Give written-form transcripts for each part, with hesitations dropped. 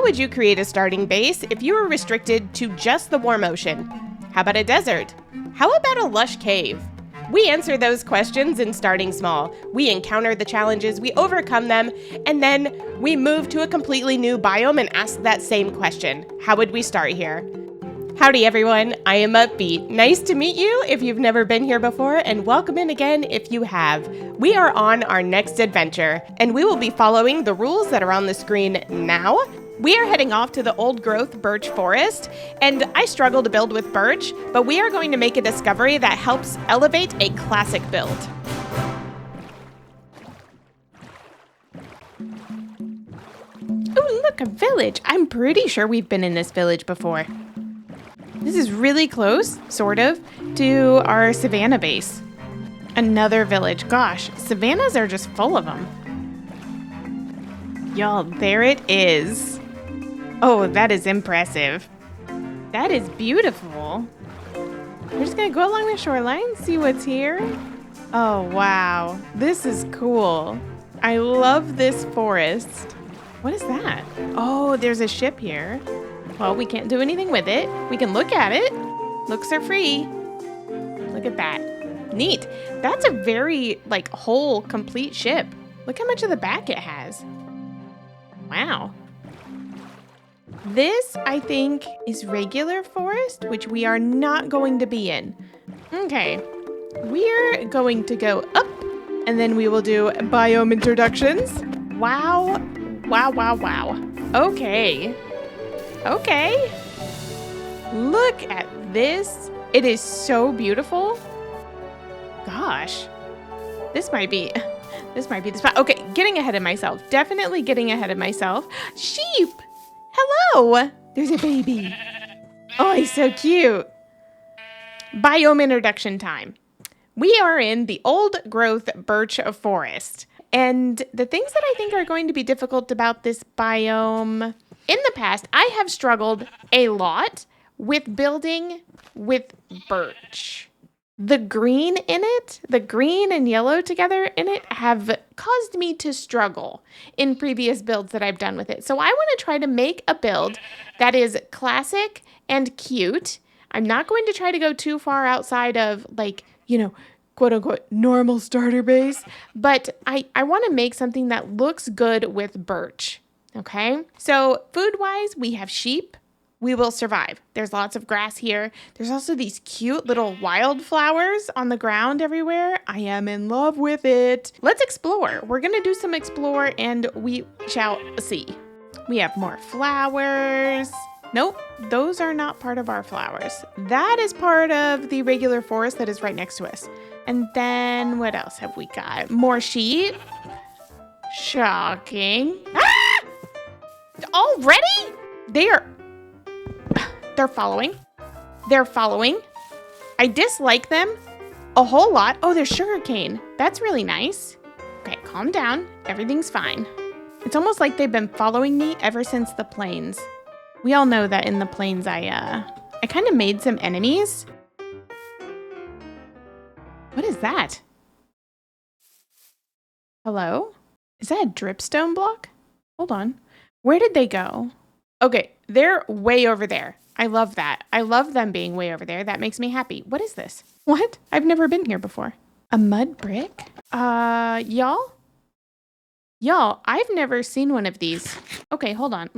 would you create a starting base if you were restricted to just the warm ocean? How about a desert? How about a lush cave? We answer those questions in Starting Small. We encounter the challenges, we overcome them, and then we move to a completely new biome and ask that same question. How would we start here? Howdy everyone, I am Upbeat. Nice to meet you if you've never been here before, and welcome in again if you have. We are on our next adventure, and we will be following the rules that are on the screen now. We are heading off to the old-growth birch forest, and I struggle to build with birch, but we are going to make a discovery that helps elevate a classic build. Ooh, look, a village. I'm pretty sure we've been in this village before. This is really close, sort of, to our savannah base. Another village. Gosh, savannas are just full of them. Y'all, there it is. Oh, that is impressive. That is beautiful. We're just gonna go along the shoreline, see what's here. Oh, wow. This is cool. I love this forest. What is that? Oh, there's a ship here. Well, we can't do anything with it. We can look at it. Looks are free. Look at that. Neat. That's a very, whole, complete ship. Look how much of the back it has. Wow. This, I think, is regular forest, which we are not going to be in. Okay. We're going to go up, and then we will do biome introductions. Wow. Wow, wow, wow. Okay. Okay. Look at this. It is so beautiful. Gosh. This might be the spot. Okay, getting ahead of myself. Definitely getting ahead of myself. Sheep. Hello. There's a baby. Oh, he's so cute. Biome introduction time. We are in the old growth birch forest. And the things that I think are going to be difficult about this biome, in the past, I have struggled a lot with building with birch. The green in it, the green and yellow together in it, have caused me to struggle in previous builds that I've done with it. So I want to try to make a build that is classic and cute. I'm not going to try to go too far outside of, quote unquote, normal starter base, but I want to make something that looks good with birch. Okay, so food-wise, we have sheep. We will survive. There's lots of grass here. There's also these cute little wildflowers on the ground everywhere. I am in love with it. Let's explore. We're going to do some explore and we shall see. We have more flowers. Nope, those are not part of our flowers. That is part of the regular forest that is right next to us. And then what else have we got? More sheep. Shocking. Ah! Already? They're following. They're following. I dislike them a whole lot. Oh, there's sugarcane. That's really nice. Okay, calm down. Everything's fine. It's almost like they've been following me ever since the plains. We all know that in the plains I kind of made some enemies. What is that? Hello? Is that a dripstone block? Hold on. Where did they go? Okay, they're way over there. I love that. I love them being way over there. That makes me happy. What is this? What? I've never been here before. A mud brick? Y'all, I've never seen one of these. Okay, hold on.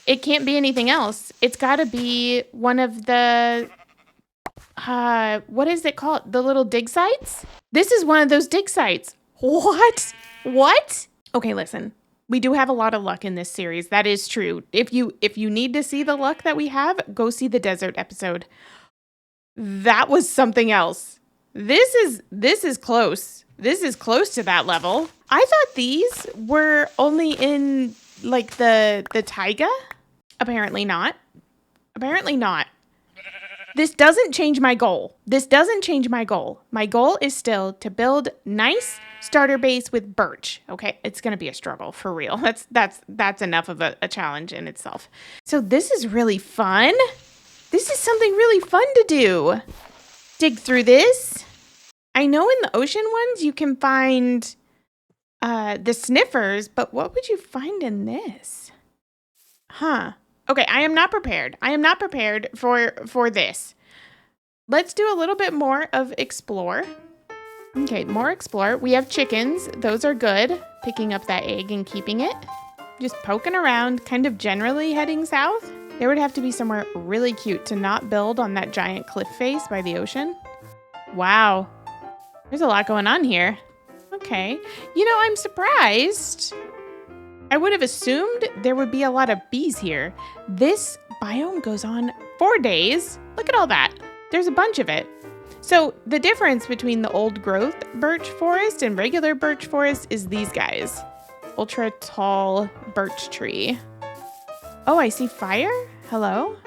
It can't be anything else. It's gotta be one of the, what is it called? The little dig sites? This is one of those dig sites. What? What? Okay, listen. We do have a lot of luck in this series. That is true. If you need to see the luck that we have, go see the desert episode. That was something else. This is close. This is close to that level. I thought these were only in the taiga. Apparently not. Apparently not. This doesn't change my goal. My goal is still to build nice starter base with birch. Okay, it's gonna be a struggle for real. That's enough of a challenge in itself. So this is really fun. This is something really fun to do. Dig through this. I know in the ocean ones you can find the sniffers, but what would you find in this? Huh. Okay, I am not prepared. I am not prepared for this. Let's do a little bit more of explore. Okay, more explore. We have chickens. Those are good. Picking up that egg and keeping it. Just poking around, kind of generally heading south. There would have to be somewhere really cute to not build on that giant cliff face by the ocean. Wow. There's a lot going on here. Okay. You know, I'm surprised. I would have assumed there would be a lot of bees here. This biome goes on 4 days. Look at all that. There's a bunch of it. So the difference between the old growth birch forest and regular birch forest is these guys. Ultra tall birch tree. Oh, I see fire. Hello?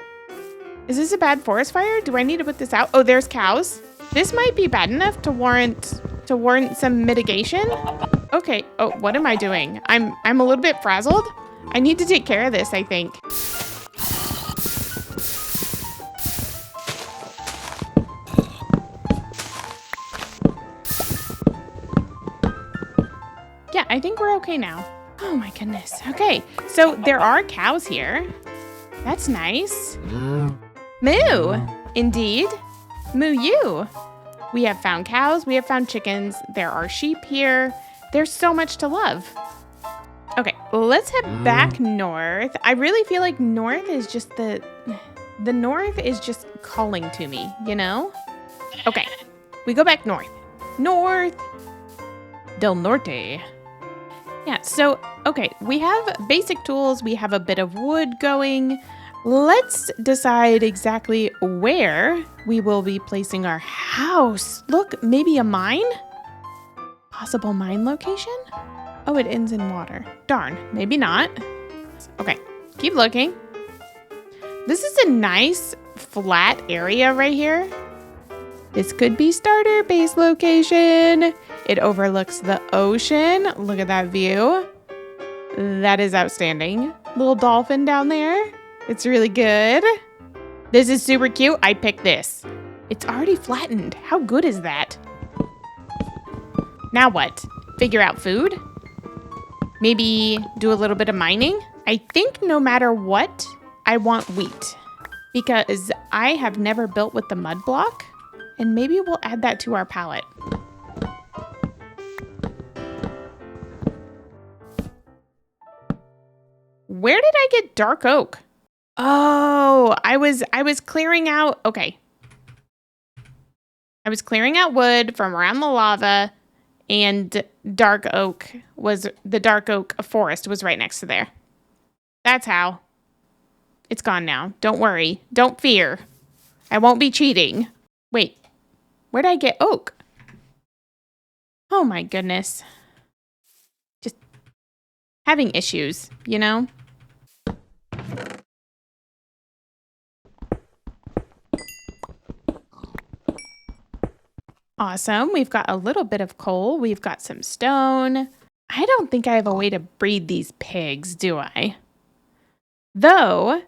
Is this a bad forest fire? Do I need to put this out? Oh, there's cows. This might be bad enough to warrant some mitigation. Okay. Oh, what am I doing? I'm a little bit frazzled. I need to take care of this, I think. Yeah, I think we're okay now. Oh my goodness. Okay, so there are cows here. That's nice. Moo, indeed. Moo you. We have found cows, we have found chickens, there are sheep here. There's so much to love. Okay, let's head back north. I really feel like north is just the north is just calling to me, you know? Okay, we go back north. North. Del Norte. Yeah, so, okay, we have basic tools. We have a bit of wood going. Let's decide exactly where we will be placing our house. Look, maybe a mine? Possible mine location? Oh, it ends in water. Darn, maybe not. Okay, keep looking. This is a nice flat area right here. This could be starter base location. It overlooks the ocean. Look at that view. That is outstanding. Little dolphin down there. It's really good. This is super cute. I picked this. It's already flattened. How good is that? Now what? Figure out food? Maybe do a little bit of mining? I think no matter what, I want wheat because I have never built with the mud block. And maybe we'll add that to our palette. Where did I get dark oak? Oh, I was clearing out, okay. I was clearing out wood from around the lava and the dark oak forest was right next to there. That's how. It's gone now. Don't worry. Don't fear. I won't be cheating. Wait. Where'd I get oak? Oh my goodness. Just having issues, you know? Awesome. We've got a little bit of coal. We've got some stone. I don't think I have a way to breed these pigs, do I? Though,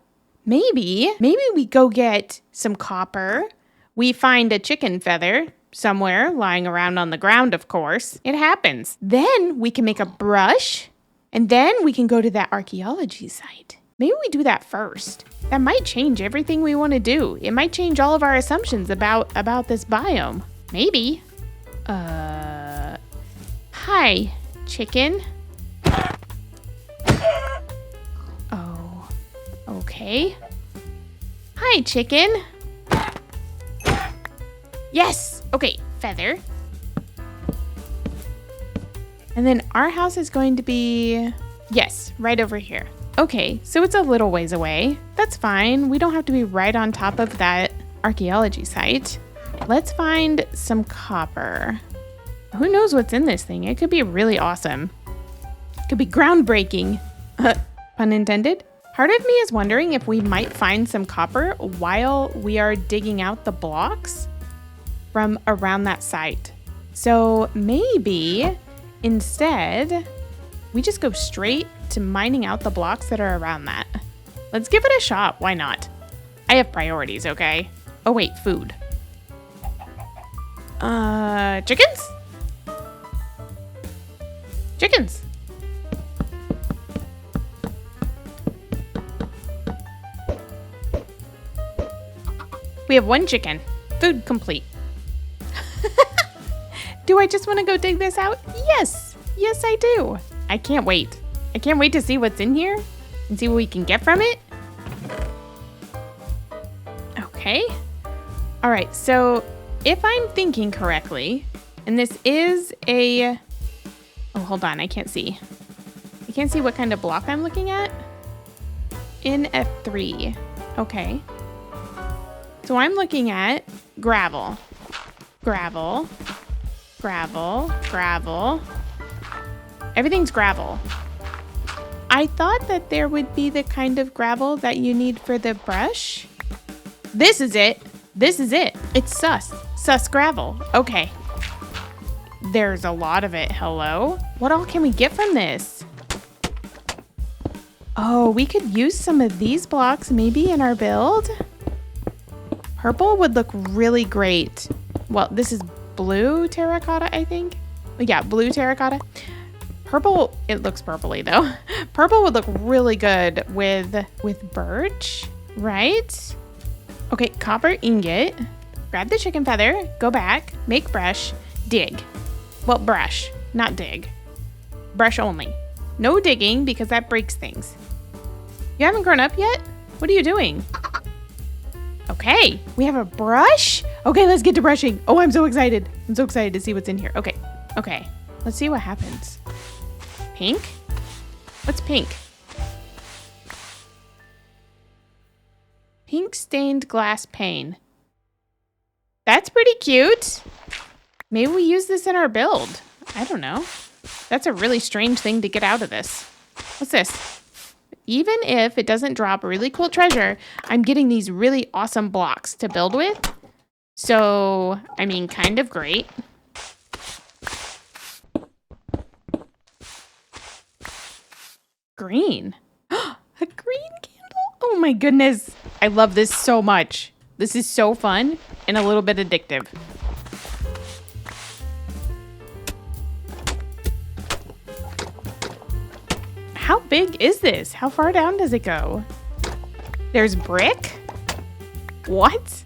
maybe we go get some copper. We find a chicken feather somewhere lying around on the ground, of course. It happens. Then we can make a brush, and then we can go to that archaeology site. Maybe we do that first. That might change everything we want to do. It might change all of our assumptions about this biome. Maybe. Hi, chicken. Oh, okay. Hi, chicken. Yes! Okay, feather. And then our house is going to be, yes, right over here. Okay, so it's a little ways away. That's fine. We don't have to be right on top of that archaeology site. Let's find some copper. Who knows what's in this thing? It could be really awesome. It could be groundbreaking. Pun intended. Part of me is wondering if we might find some copper while we are digging out the blocks from around that site. So maybe instead we just go straight to mining out the blocks that are around that. Let's give it a shot. Why not? I have priorities, okay? Oh wait, food. Chickens? Chickens. We have 1 chicken. Food complete. Do I just want to go dig this out? Yes. Yes, I do. I can't wait. I can't wait to see what's in here and see what we can get from it. Okay. All right. So if I'm thinking correctly, and this is a... Oh, hold on. I can't see. I can't see what kind of block I'm looking at. In F3. Okay. So I'm looking at gravel. Gravel. Gravel. Gravel. Everything's gravel. I thought that there would be the kind of gravel that you need for the brush. This is it. This is it. It's sus. Sus gravel. Okay. There's a lot of it. Hello? What all can we get from this? Oh, we could use some of these blocks maybe in our build. Purple would look really great. Well, this is blue terracotta, I think. Yeah, blue terracotta. Purple, it looks purpley though. Purple would look really good with birch, right? Okay, copper ingot. Grab the chicken feather, go back, make brush, dig. Well, brush, not dig. Brush only. No digging because that breaks things. You haven't grown up yet? What are you doing? Okay, we have a brush. Okay, let's get to brushing. Oh, I'm so excited. I'm so excited to see what's in here. Okay, okay. Let's see what happens. Pink? What's pink? Pink stained glass pane. That's pretty cute. Maybe we use this in our build. I don't know. That's a really strange thing to get out of this. What's this? Even if it doesn't drop really cool treasure, I'm getting these really awesome blocks to build with. So, I mean, kind of great. Green. A green candle? Oh my goodness. I love this so much. This is so fun and a little bit addictive. How big is this? How far down does it go? There's brick? What?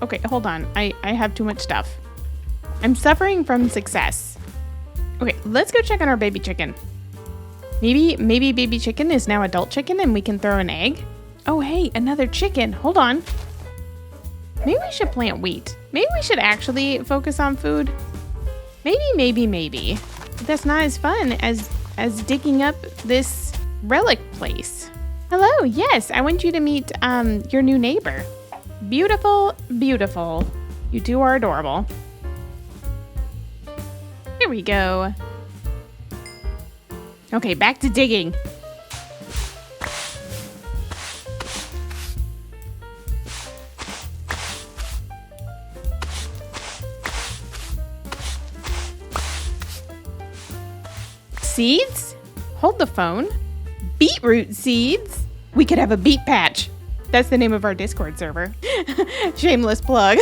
Okay, hold on. I have too much stuff. I'm suffering from success. Okay, let's go check on our baby chicken. Maybe baby chicken is now adult chicken and we can throw an egg. Oh, hey, another chicken. Hold on. Maybe we should plant wheat. Maybe we should actually focus on food. Maybe. But that's not as fun as digging up this relic place. Hello, yes, I want you to meet your new neighbor. Beautiful, beautiful. You two are adorable. Here we go. Okay, back to digging. Seeds? Hold the phone. Beetroot seeds? We could have a beet patch. That's the name of our Discord server. Shameless plug.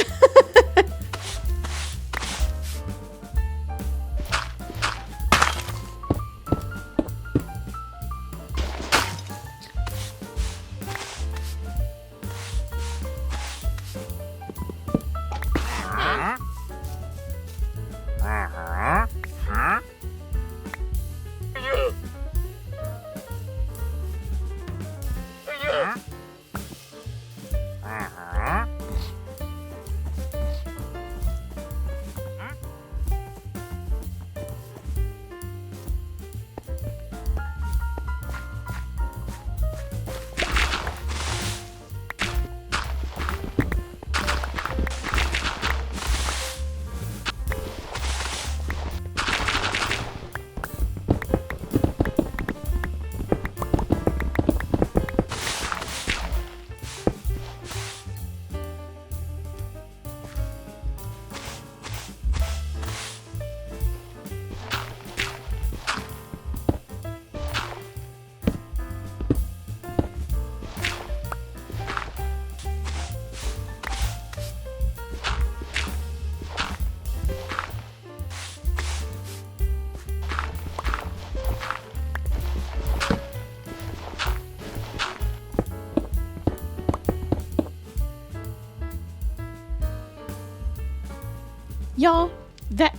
Y'all, that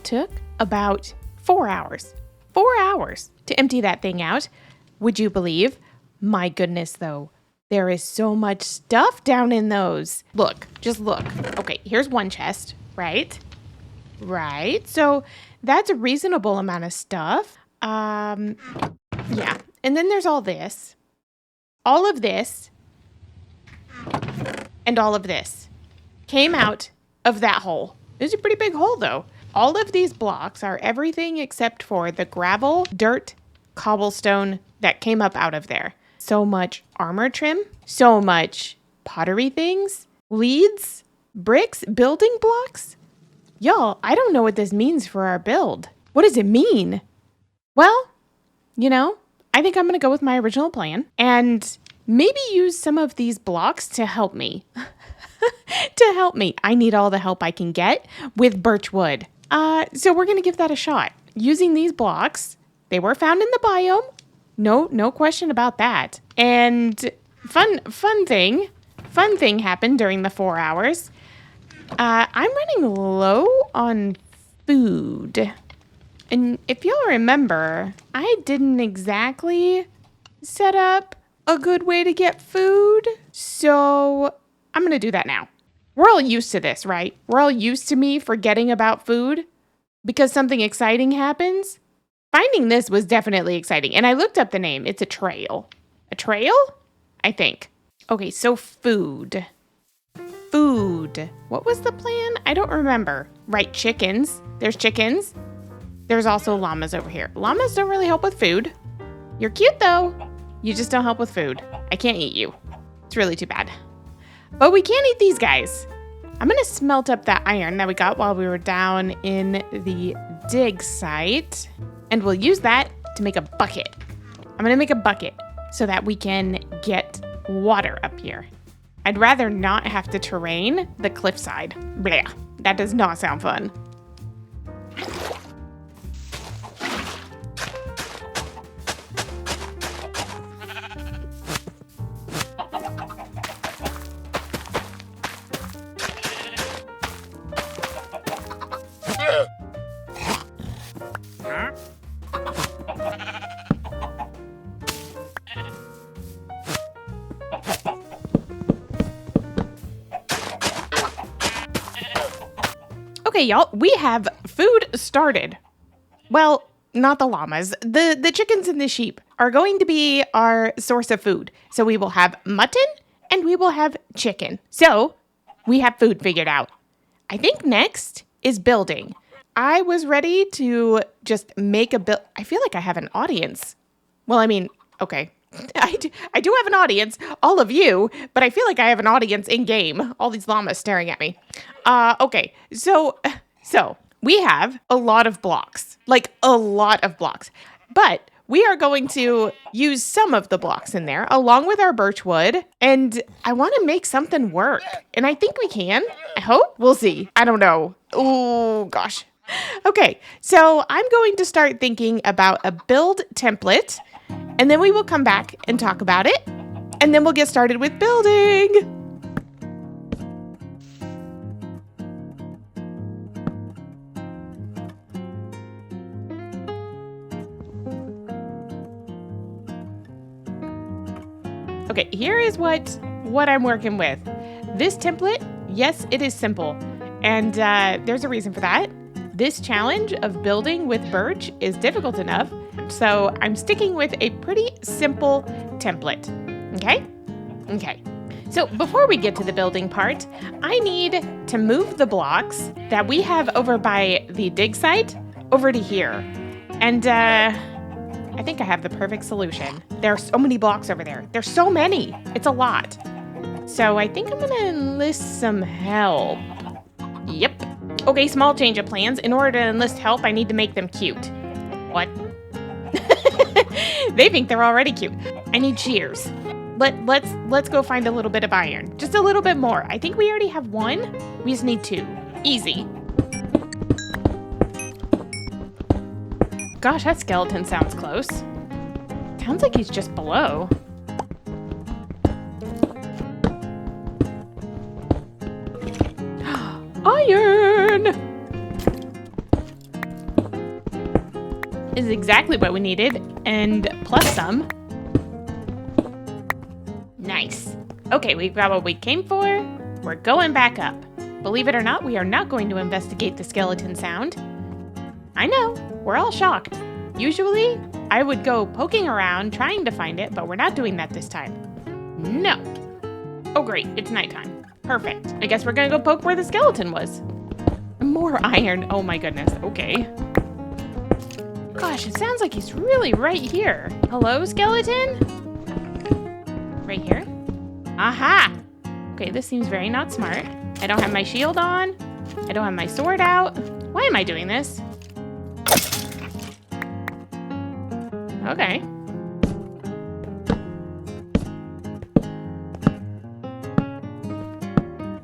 took about 4 hours. 4 hours to empty that thing out. Would you believe? My goodness, though. There is so much stuff down in those. Look, just look. Okay, here's one chest, right? Right. So that's a reasonable amount of stuff. Yeah. And then there's all this. All of this. And all of this came out of that hole. It's a pretty big hole, though. All of these blocks are everything except for the gravel, dirt, cobblestone that came up out of there. So much armor trim, so much pottery things, leads, bricks, building blocks. Y'all, I don't know what this means for our build. What does it mean? Well, I think I'm going to go with my original plan and maybe use some of these blocks to help me. I need all the help I can get with birch wood. So we're going to give that a shot. Using these blocks, they were found in the biome. No question about that. And fun thing happened during the 4 hours. I'm running low on food. And if you'll remember, I didn't exactly set up a good way to get food. So I'm going to do that now. We're all used to this, right? We're all used to me forgetting about food because something exciting happens. Finding this was definitely exciting. And I looked up the name. It's a trail. A trail? I think. Okay, so food. Food. What was the plan? I don't remember. Right, chickens. There's chickens. There's also llamas over here. Llamas don't really help with food. You're cute, though. You just don't help with food. I can't eat you. It's really too bad. But we can eat these guys. I'm going to smelt up that iron that we got while we were down in the dig site. And we'll use that to make a bucket. I'm going to make a bucket so that we can get water up here. I'd rather not have to terrain the cliffside. Blah. That does not sound fun. Okay, y'all, we have food started. Well, not the llamas. The chickens and the sheep are going to be our source of food. So we will have mutton and we will have chicken. So we have food figured out. I think next is building. I was ready to just make a build. I feel like I have an audience. Well, I mean, okay. I do have an audience, all of you, but I feel like I have an audience in game. All these llamas staring at me. Okay, so we have a lot of blocks, like a lot of blocks, but we are going to use some of the blocks in there along with our birch wood, and I want to make something work, and I think we can. I hope. We'll see. I don't know. Oh, gosh. Okay, so I'm going to start thinking about a build template. And then we will come back and talk about it. And then we'll get started with building. Okay, here is what I'm working with. This template, yes, it is simple. And there's a reason for that. This challenge of building with birch is difficult enough. So I'm sticking with a pretty simple template, okay? Okay, so before we get to the building part, I need to move the blocks that we have over by the dig site over to here. And I think I have the perfect solution. There are so many blocks over there. There's so many. It's a lot. So I think I'm gonna enlist some help. Yep. Okay, small change of plans. In order to enlist help, I need to make them cute. What? They think they're already cute. I need shears. Let's go find a little bit of iron. Just a little bit more. I think we already have one. We just need two. Easy. Gosh, that skeleton sounds close. Sounds like he's just below. Iron! is exactly what we needed, and plus some. Nice. Okay, we've got what we came for. We're going back up. Believe it or not, we are not going to investigate the skeleton sound. I know, we're all shocked. Usually, I would go poking around trying to find it, but we're not doing that this time. No. Oh great, it's nighttime. Perfect. I guess we're gonna go poke where the skeleton was. More iron. Oh my goodness. Okay. Gosh, it sounds like he's really right here. Hello, skeleton? Right here? Aha! Okay, this seems very not smart. I don't have my shield on. I don't have my sword out. Why am I doing this? Okay.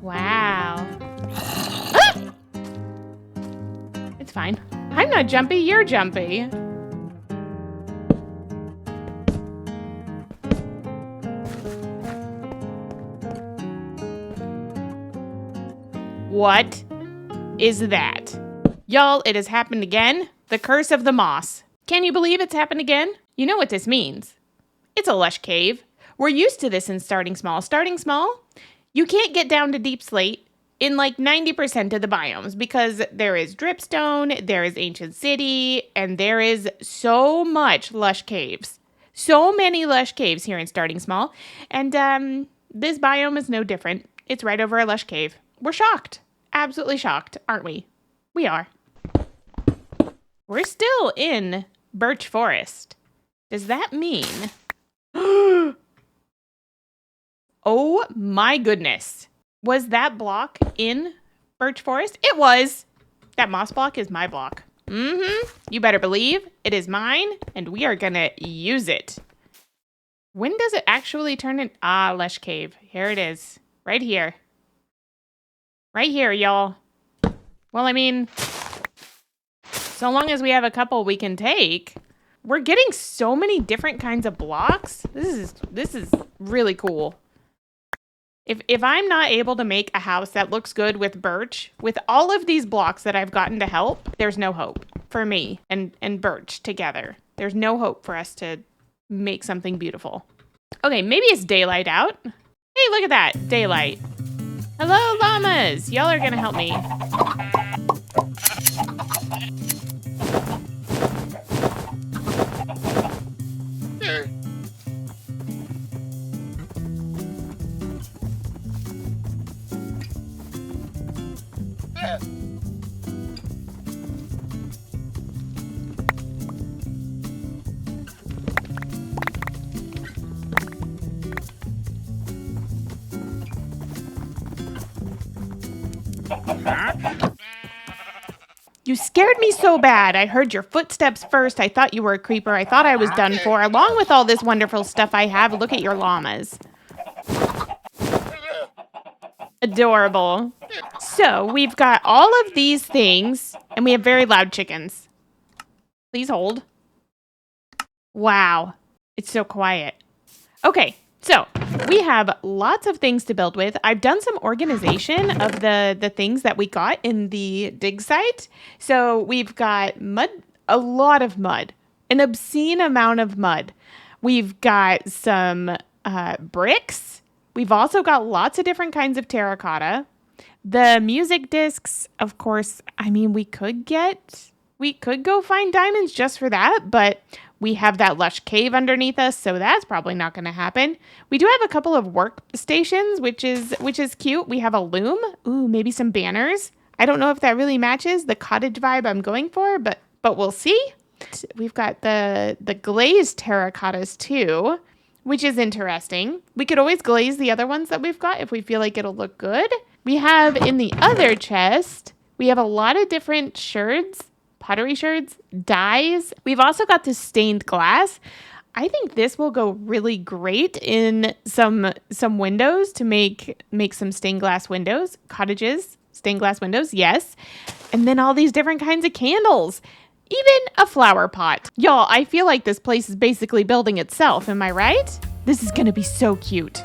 Wow. Ah! It's fine. I'm not jumpy, you're jumpy. What is that? Y'all, it has happened again. The curse of the moss. Can you believe it's happened again? You know what this means. It's a lush cave. We're used to this in Starting Small. Starting Small, you can't get down to deep slate in like 90% of the biomes because there is dripstone, there is ancient city, and there is so much lush caves. So many lush caves here in Starting Small. And this biome is no different. It's right over a lush cave. We're shocked. Absolutely shocked, aren't we? We are. We're still in Birch Forest. Does that mean... Oh my goodness. Was that block in Birch Forest? It was. That moss block is my block. You better believe it is mine, and we are gonna use it. When does it actually turn in? Ah, lush cave. Here it is. Right here. Right here, y'all. Well, I mean, so long as we have a couple we can take, we're getting so many different kinds of blocks. This is really cool. If I'm not able to make a house that looks good with birch, with all of these blocks that I've gotten to help, there's no hope for me and birch together. There's no hope for us to make something beautiful. Okay, maybe it's daylight out. Hey, look at that, daylight. Hello, llamas. Y'all are gonna help me. You scared me so bad. I heard your footsteps first. I thought you were a creeper. I thought I was done for. Along with all this wonderful stuff I have, look at your llamas. Adorable. So we've got all of these things, and we have very loud chickens. Please hold. Wow. It's so quiet. Okay. So we have lots of things to build with. I've done some organization of the things that we got in the dig site. So we've got mud, a lot of mud, an obscene amount of mud. We've got some bricks. We've also got lots of different kinds of terracotta. The music discs, of course, I mean, we could go find diamonds just for that, but we have that lush cave underneath us, so that's probably not going to happen. We do have a couple of workstations, which is cute. We have a loom. Ooh, maybe some banners. I don't know if that really matches the cottage vibe I'm going for, but we'll see. We've got the glazed terracottas too, which is interesting. We could always glaze the other ones that we've got if we feel like it'll look good. We have in the other chest, we have a lot of different sherds. Pottery sherds, dyes. We've also got this stained glass. I think this will go really great in some windows to make some stained glass windows, cottages, stained glass windows, yes. And then all these different kinds of candles, even a flower pot. Y'all, I feel like this place is basically building itself, am I right? This is gonna be so cute.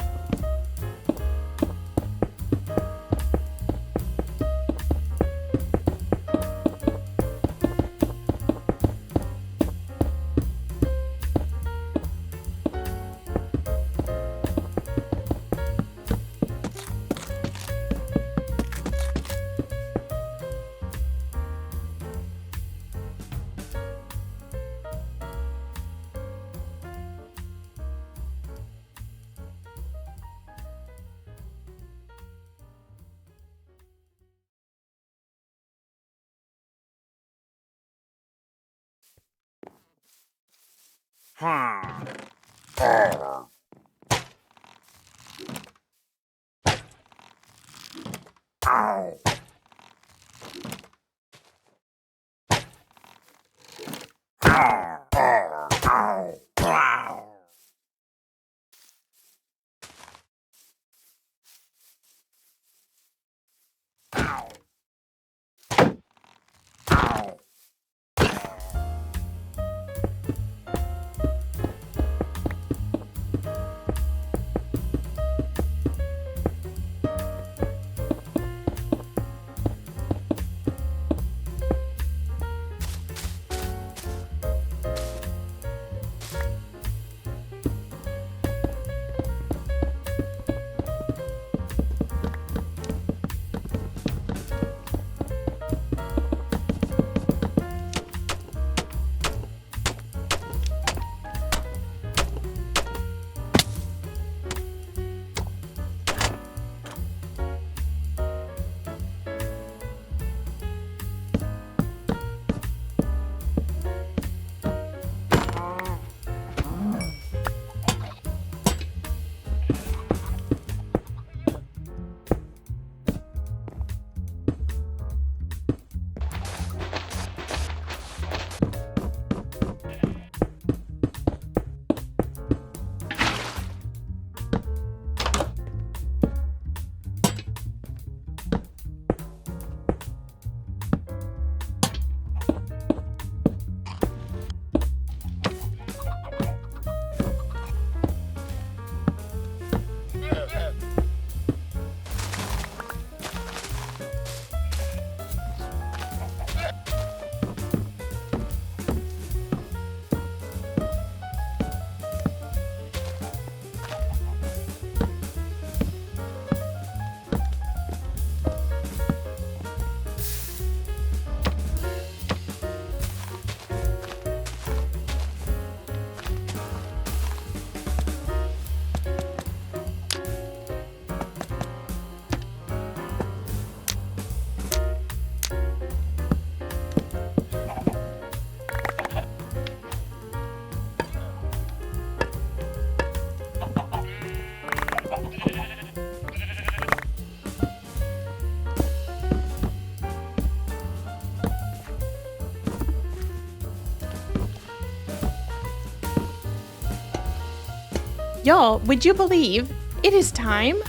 Y'all, would you believe it is time?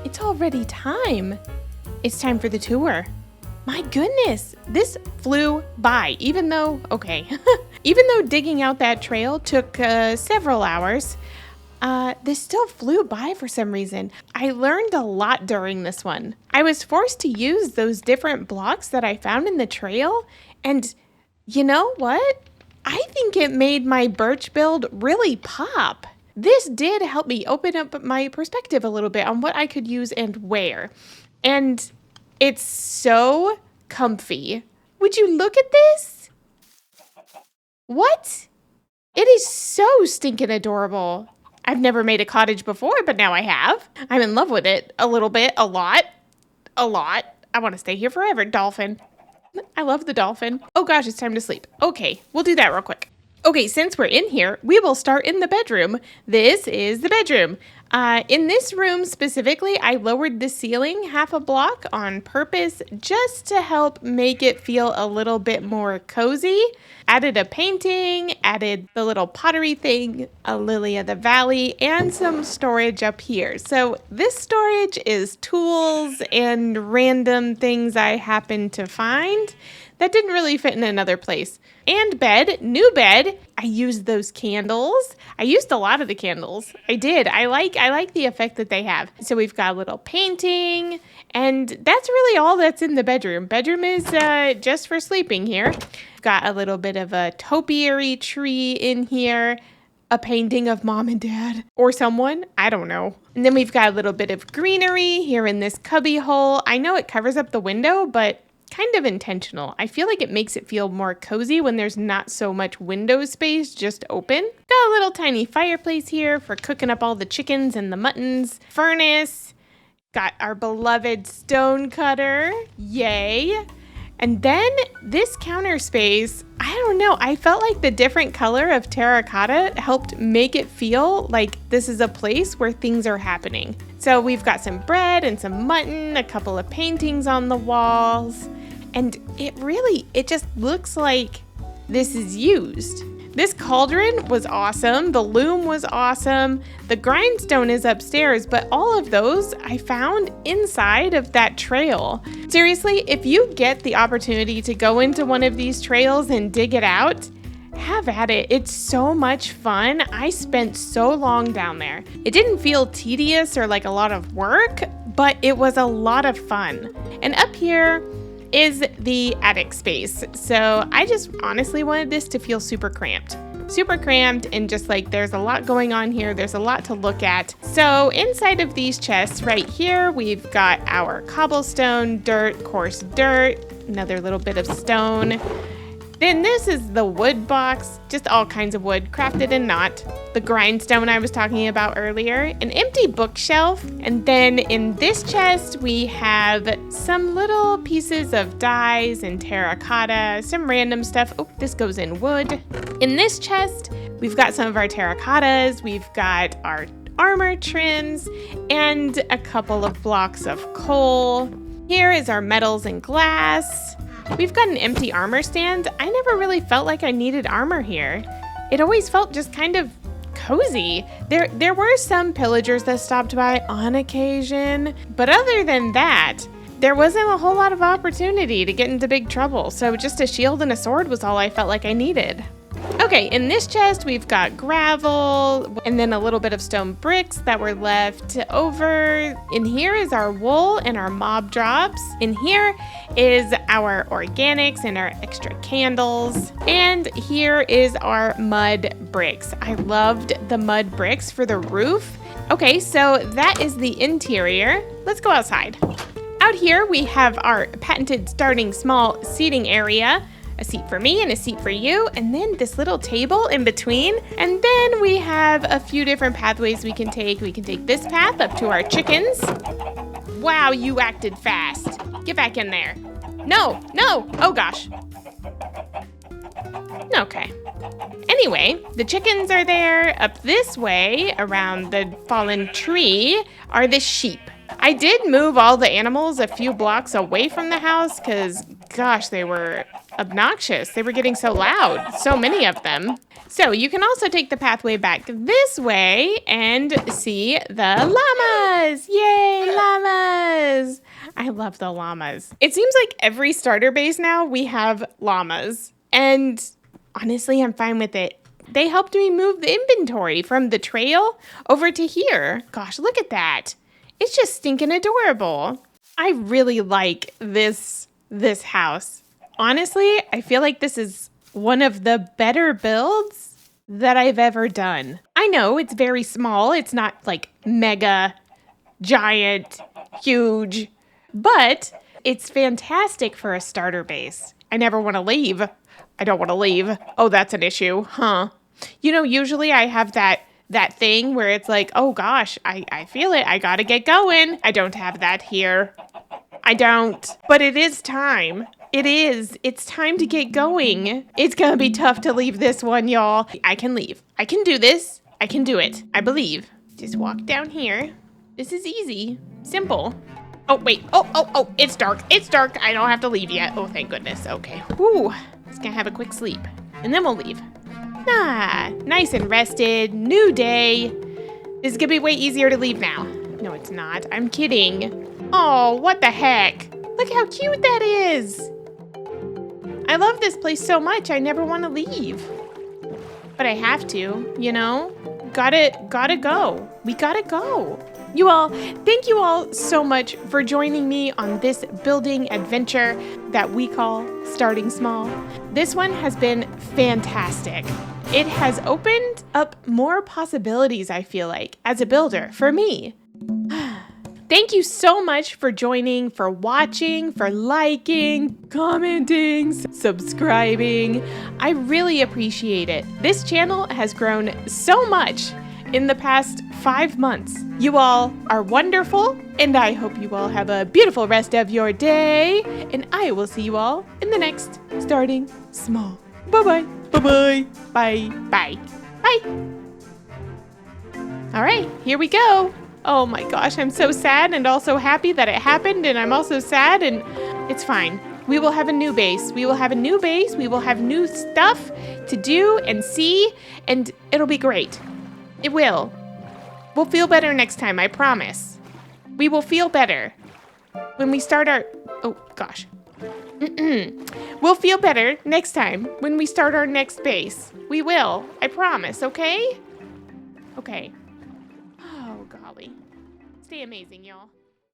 It's already time. It's time for the tour. My goodness, this flew by, even though digging out that trail took several hours, this still flew by for some reason. I learned a lot during this one. I was forced to use those different blocks that I found in the trail, and you know what? I think it made my birch build really pop. This did help me open up my perspective a little bit on what I could use and where. And it's so comfy. Would you look at this? What? It is so stinking adorable. I've never made a cottage before, but now I have. I'm in love with it a little bit, a lot. I want to stay here forever, dolphin. I love the dolphin. Oh gosh, it's time to sleep. Okay, we'll do that real quick. Okay, since we're in here, we will start in the bedroom. This is the bedroom. In this room specifically, I lowered the ceiling half a block on purpose just to help make it feel a little bit more cozy. Added a painting, added the little pottery thing, a lily of the valley, and some storage up here. So this storage is tools and random things I happen to find that didn't really fit in another place. And bed, new bed. I used those candles. I used a lot of the candles. I did. I like the effect that they have. So we've got a little painting, and that's really all that's in the bedroom. Bedroom is just for sleeping here. Got a little bit of a topiary tree in here. A painting of mom and dad or someone, I don't know. And then we've got a little bit of greenery here in this cubby hole. I know it covers up the window, but kind of intentional. I feel like it makes it feel more cozy when there's not so much window space just open. Got a little tiny fireplace here for cooking up all the chickens and the muttons. Furnace. Got our beloved stone cutter. Yay. And then this counter space, I don't know. I felt like the different color of terracotta helped make it feel like this is a place where things are happening. So we've got some bread and some mutton, a couple of paintings on the walls, and it just looks like this is used. This cauldron was awesome. The loom was awesome. The grindstone is upstairs, but all of those I found inside of that trail. Seriously, if you get the opportunity to go into one of these trails and dig it out, have at it. It's so much fun. I spent so long down there. It didn't feel tedious or like a lot of work, but it was a lot of fun. And up here is the attic space. So I just honestly wanted this to feel super cramped and just like there's a lot going on here. There's a lot to look at. So inside of these chests right here, we've got our cobblestone, dirt, coarse dirt, another little bit of stone. Then this is the wood box, just all kinds of wood, crafted and not. The grindstone I was talking about earlier, an empty bookshelf, and then in this chest we have some little pieces of dyes and terracotta, some random stuff. Oh, this goes in wood. In this chest, we've got some of our terracottas, we've got our armor trims, and a couple of blocks of coal. Here is our metals and glass. We've got an empty armor stand. I never really felt like I needed armor here. It always felt just kind of cozy. There were some pillagers that stopped by on occasion, but other than that, there wasn't a whole lot of opportunity to get into big trouble. So just a shield and a sword was all I felt like I needed. Okay, in this chest, we've got gravel and then a little bit of stone bricks that were left over. In here is our wool and our mob drops. In here is our organics and our extra candles. And here is our mud bricks. I loved the mud bricks for the roof. Okay, so that is the interior. Let's go outside. Out here, we have our patented starting small seating area. A seat for me and a seat for you, and then this little table in between. And then we have a few different pathways we can take. We can take this path up to our chickens. Wow, you acted fast. Get back in there. No, oh gosh. Okay. Anyway, the chickens are there. Up this way, around the fallen tree, are the sheep. I did move all the animals a few blocks away from the house because, gosh, they were obnoxious. They were getting so loud, so many of them. So you can also take the pathway back this way and see the llamas. Yay, llamas! I love the llamas. It seems like every starter base now we have llamas. And honestly, I'm fine with it. They helped me move the inventory from the trail over to here. Gosh, look at that. It's just stinking adorable. I really like this house. Honestly, I feel like this is one of the better builds that I've ever done. I know it's very small. It's not like mega, giant, huge, but it's fantastic for a starter base. I never want to leave. I don't want to leave. Oh, that's an issue, huh? You know, usually I have that thing where it's like, oh gosh, I feel it. I gotta get going. I don't have that here. I don't. But it is time. It is. It's time to get going. It's gonna be tough to leave this one, y'all. I can leave. I can do this. I can do it. I believe. Just walk down here. This is easy. Simple. Oh, wait. Oh, it's dark. It's dark. I don't have to leave yet. Oh, thank goodness. Okay. Whew. Just gonna have a quick sleep. And then we'll leave. Ah, nice and rested. New day. This is gonna be way easier to leave now. No, it's not. I'm kidding. Oh, what the heck? Look how cute that is. I love this place so much, I never want to leave. But I have to, you know? Gotta go. We gotta go. You all, thank you all so much for joining me on this building adventure that we call Starting Small. This one has been fantastic. It has opened up more possibilities, I feel like, as a builder for me. Thank you so much for joining, for watching, for liking, commenting, subscribing. I really appreciate it. This channel has grown so much in the past 5 months. You all are wonderful, and I hope you all have a beautiful rest of your day, and I will see you all in the next Starting Small. Bye-bye. Bye-bye. Bye. Bye. Bye. All right, here we go. Oh my gosh, I'm so sad and also happy that it happened, and I'm also sad, and it's fine. We will have a new base. We will have a new base. We will have new stuff to do and see, and it'll be great. It will. We'll feel better next time, I promise. We will feel better when we start our... Oh, gosh. We'll feel better next time when we start our next base. We will. I promise, okay? Okay. Oh, golly. Stay amazing, y'all.